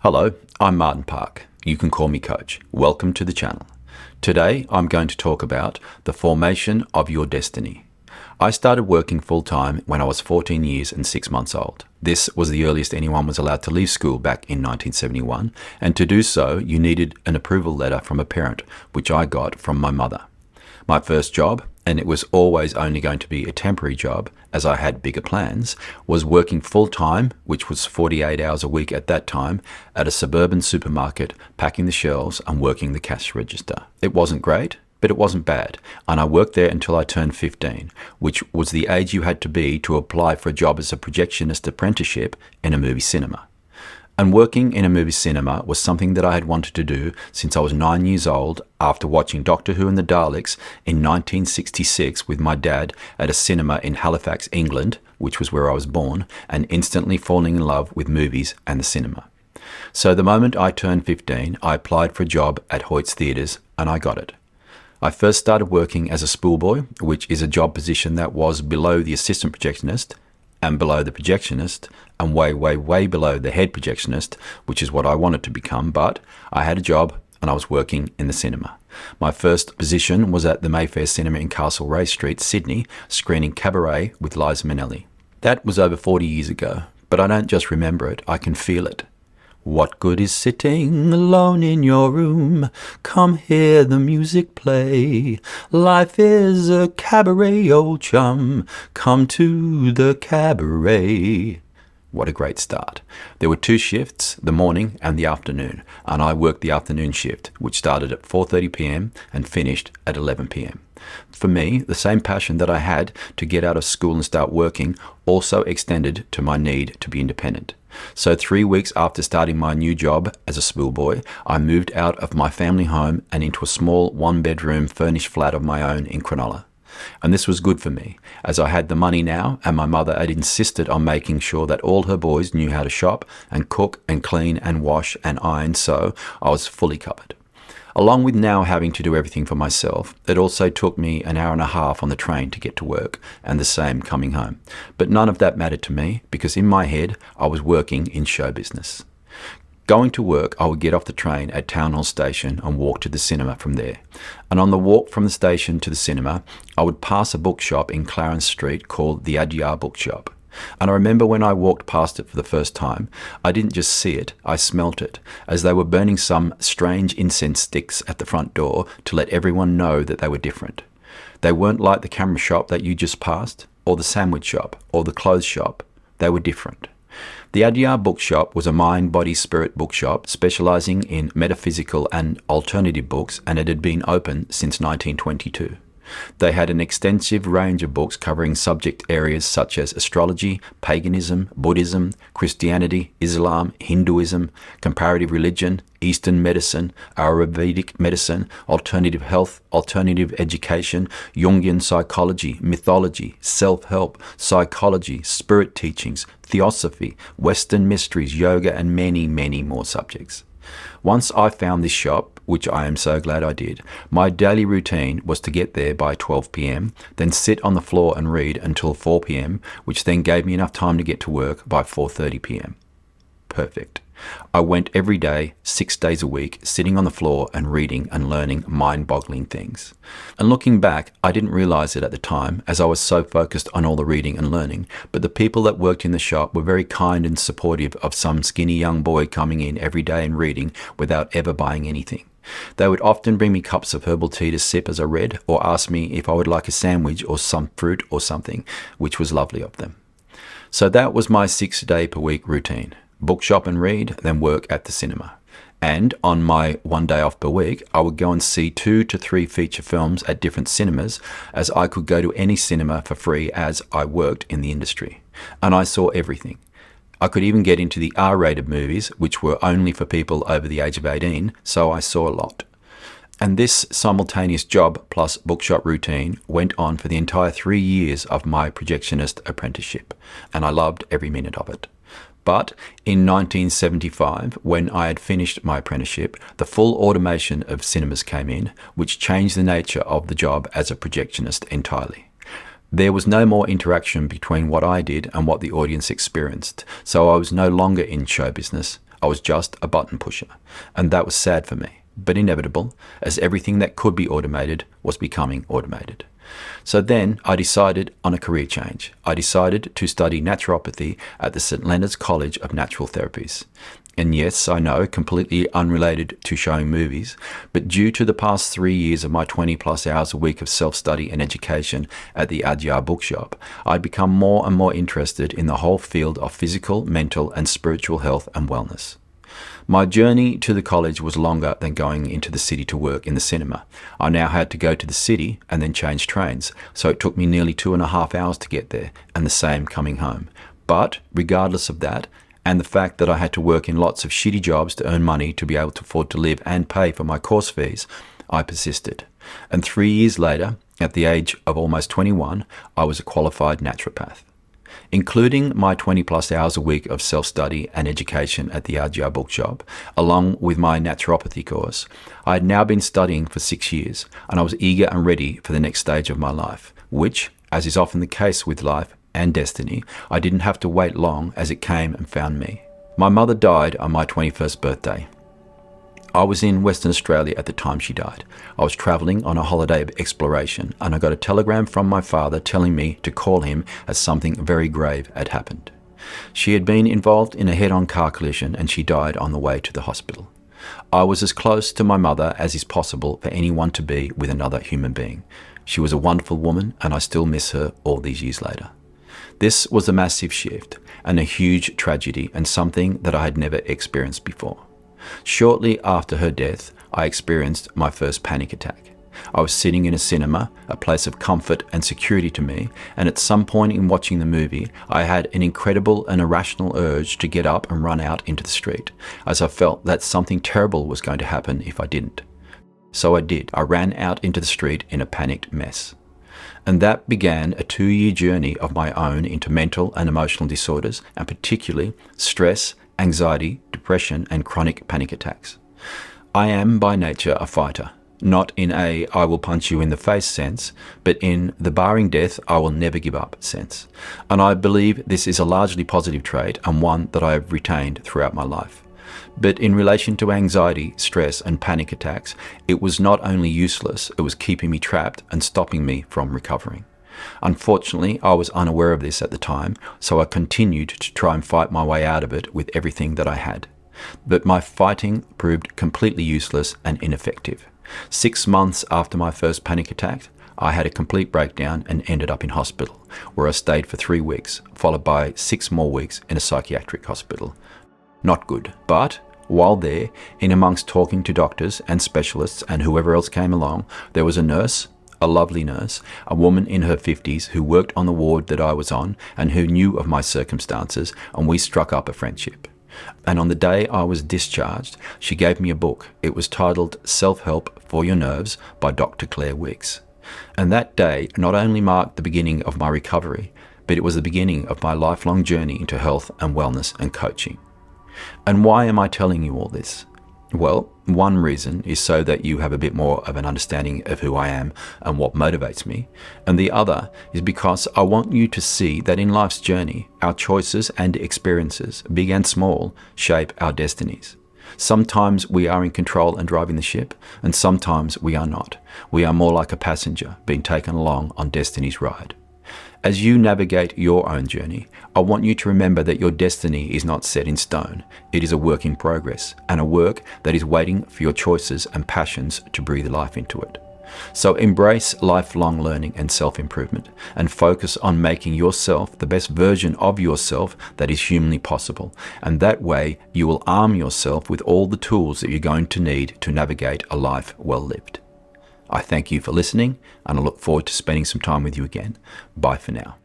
Hello, I'm Martin Park. You can call me Coach. Welcome to the channel. Today I'm going to talk about the formation of your destiny. I started working full-time when I was 14 years and 6 months old. This was the earliest anyone was allowed to leave school back in 1971, and to do so you needed an approval letter from a parent, which I got from my mother. My first job, and it was always only going to be a temporary job as I had bigger plans, was working full-time, which was 48 hours a week at that time, at a suburban supermarket, packing the shelves and working the cash register. It wasn't great, but it wasn't bad, and I worked there until I turned 15, which was the age you had to be to apply for a job as a projectionist apprenticeship in a movie cinema. And working in a movie cinema was something that I had wanted to do since I was 9 years old after watching Doctor Who and the Daleks in 1966 with my dad at a cinema in Halifax, England, which was where I was born, and instantly falling in love with movies and the cinema. So the moment I turned 15, I applied for a job at Hoyts Theatres and I got it. I first started working as a spoolboy, which is a job position that was below the assistant projectionist, and below the projectionist, and way below the head projectionist, which is what I wanted to become, but I had a job and I was working in the cinema. My first position was at the Mayfair Cinema in Castlereagh Street, Sydney, screening Cabaret with Liza Minnelli. That was over 40 years ago, but I don't just remember it, I can feel it. What good is sitting alone in your room? Come hear the music play. Life is a cabaret, old chum. Come to the cabaret. What a great start. There were two shifts, the morning and the afternoon, and I worked the afternoon shift, which started at 4:30 p.m. and finished at 11 p.m. For me, the same passion that I had to get out of school and start working also extended to my need to be independent. So 3 weeks after starting my new job as a schoolboy, I moved out of my family home and into a small one-bedroom furnished flat of my own in Cronulla. And this was good for me, as I had the money now, and my mother had insisted on making sure that all her boys knew how to shop and cook and clean and wash and iron, so I was fully covered. Along with now having to do everything for myself, it also took me an hour and a half on the train to get to work, and the same coming home. But none of that mattered to me, because in my head, I was working in show business. Going to work, I would get off the train at Town Hall Station and walk to the cinema from there. And on the walk from the station to the cinema, I would pass a bookshop in Clarence Street called the Adyar Bookshop. And I remember when I walked past it for the first time, I didn't just see it, I smelt it, as they were burning some strange incense sticks at the front door to let everyone know that they were different. They weren't like the camera shop that you just passed, or the sandwich shop, or the clothes shop. They were different. The Adyar Bookshop was a mind, body, spirit bookshop specializing in metaphysical and alternative books, and it had been open since 1922. They had an extensive range of books covering subject areas such as astrology, paganism, Buddhism, Christianity, Islam, Hinduism, comparative religion, Eastern medicine, Ayurvedic medicine, alternative health, alternative education, Jungian psychology, mythology, self-help, psychology, spirit teachings, theosophy, Western mysteries, yoga, and many more subjects. Once I found this shop, which I am so glad I did, my daily routine was to get there by 12 p.m, then sit on the floor and read until 4 p.m, which then gave me enough time to get to work by 4:30 p.m. Perfect. I went every day, 6 days a week, sitting on the floor and reading and learning mind-boggling things. And looking back, I didn't realize it at the time, as I was so focused on all the reading and learning, but the people that worked in the shop were very kind and supportive of some skinny young boy coming in every day and reading without ever buying anything. They would often bring me cups of herbal tea to sip as I read, or ask me if I would like a sandwich or some fruit or something, which was lovely of them. So that was my 6-day-per-week routine. Bookshop and read, then work at the cinema. And on my 1 day off per week, I would go and see 2 to 3 feature films at different cinemas, as I could go to any cinema for free as I worked in the industry. And I saw everything. I could even get into the R-rated movies, which were only for people over the age of 18, so I saw a lot. And this simultaneous job plus bookshop routine went on for the entire 3 years of my projectionist apprenticeship, and I loved every minute of it. But in 1975, when I had finished my apprenticeship, the full automation of cinemas came in, which changed the nature of the job as a projectionist entirely. There was no more interaction between what I did and what the audience experienced, so I was no longer in show business. I was just a button pusher, and that was sad for me, but inevitable, as everything that could be automated was becoming automated. So then I decided on a career change. I decided to study naturopathy at the St. Leonard's College of Natural Therapies. And yes, I know, completely unrelated to showing movies, but due to the past 3 years of my 20 plus hours a week of self-study and education at the Adyar bookshop, I'd become more and more interested in the whole field of physical, mental and spiritual health and wellness. My journey to the college was longer than going into the city to work in the cinema. I now had to go to the city and then change trains, so it took me nearly 2.5 hours to get there, and the same coming home. But regardless of that, and the fact that I had to work in lots of shitty jobs to earn money to be able to afford to live and pay for my course fees, I persisted. And 3 years later, at the age of almost 21, I was a qualified naturopath. Including my 20 plus hours a week of self-study and education at the Adyar bookshop, along with my naturopathy course, I had now been studying for 6 years, and I was eager and ready for the next stage of my life, which, as is often the case with life and destiny, I didn't have to wait long as it came and found me. My mother died on my 21st birthday. I was in Western Australia at the time she died. I was travelling on a holiday of exploration, and I got a telegram from my father telling me to call him as something very grave had happened. She had been involved in a head-on car collision and she died on the way to the hospital. I was as close to my mother as is possible for anyone to be with another human being. She was a wonderful woman and I still miss her all these years later. This was a massive shift and a huge tragedy and something that I had never experienced before. Shortly after her death, I experienced my first panic attack. I was sitting in a cinema, a place of comfort and security to me, and at some point in watching the movie, I had an incredible and irrational urge to get up and run out into the street, as I felt that something terrible was going to happen if I didn't. So I did. I ran out into the street in a panicked mess. And that began a 2-year journey of my own into mental and emotional disorders, and particularly stress, anxiety, depression, and chronic panic attacks. I am by nature a fighter, not in a I will punch you in the face sense, but in the barring death I will never give up sense. And I believe this is a largely positive trait and one that I have retained throughout my life. But in relation to anxiety, stress, and panic attacks, it was not only useless, it was keeping me trapped and stopping me from recovering. Unfortunately, I was unaware of this at the time, so I continued to try and fight my way out of it with everything that I had. But my fighting proved completely useless and ineffective. 6 months after my first panic attack, I had a complete breakdown and ended up in hospital, where I stayed for 3 weeks, followed by 6 more weeks in a psychiatric hospital. Not good, but while there, in amongst talking to doctors and specialists and whoever else came along, there was a nurse, a lovely nurse, a woman in her 50s who worked on the ward that I was on and who knew of my circumstances, and we struck up a friendship. And on the day I was discharged, she gave me a book. It was titled Self-Help for Your Nerves by Dr. Claire Weeks. And that day not only marked the beginning of my recovery, but it was the beginning of my lifelong journey into health and wellness and coaching. And why am I telling you all this? Well, one reason is so that you have a bit more of an understanding of who I am and what motivates me. And the other is because I want you to see that in life's journey, our choices and experiences, big and small, shape our destinies. Sometimes we are in control and driving the ship, and sometimes we are not. We are more like a passenger being taken along on destiny's ride. As you navigate your own journey, I want you to remember that your destiny is not set in stone. It is a work in progress, and a work that is waiting for your choices and passions to breathe life into it. So embrace lifelong learning and self-improvement, and focus on making yourself the best version of yourself that is humanly possible. And that way, you will arm yourself with all the tools that you're going to need to navigate a life well lived. I thank you for listening, and I look forward to spending some time with you again. Bye for now.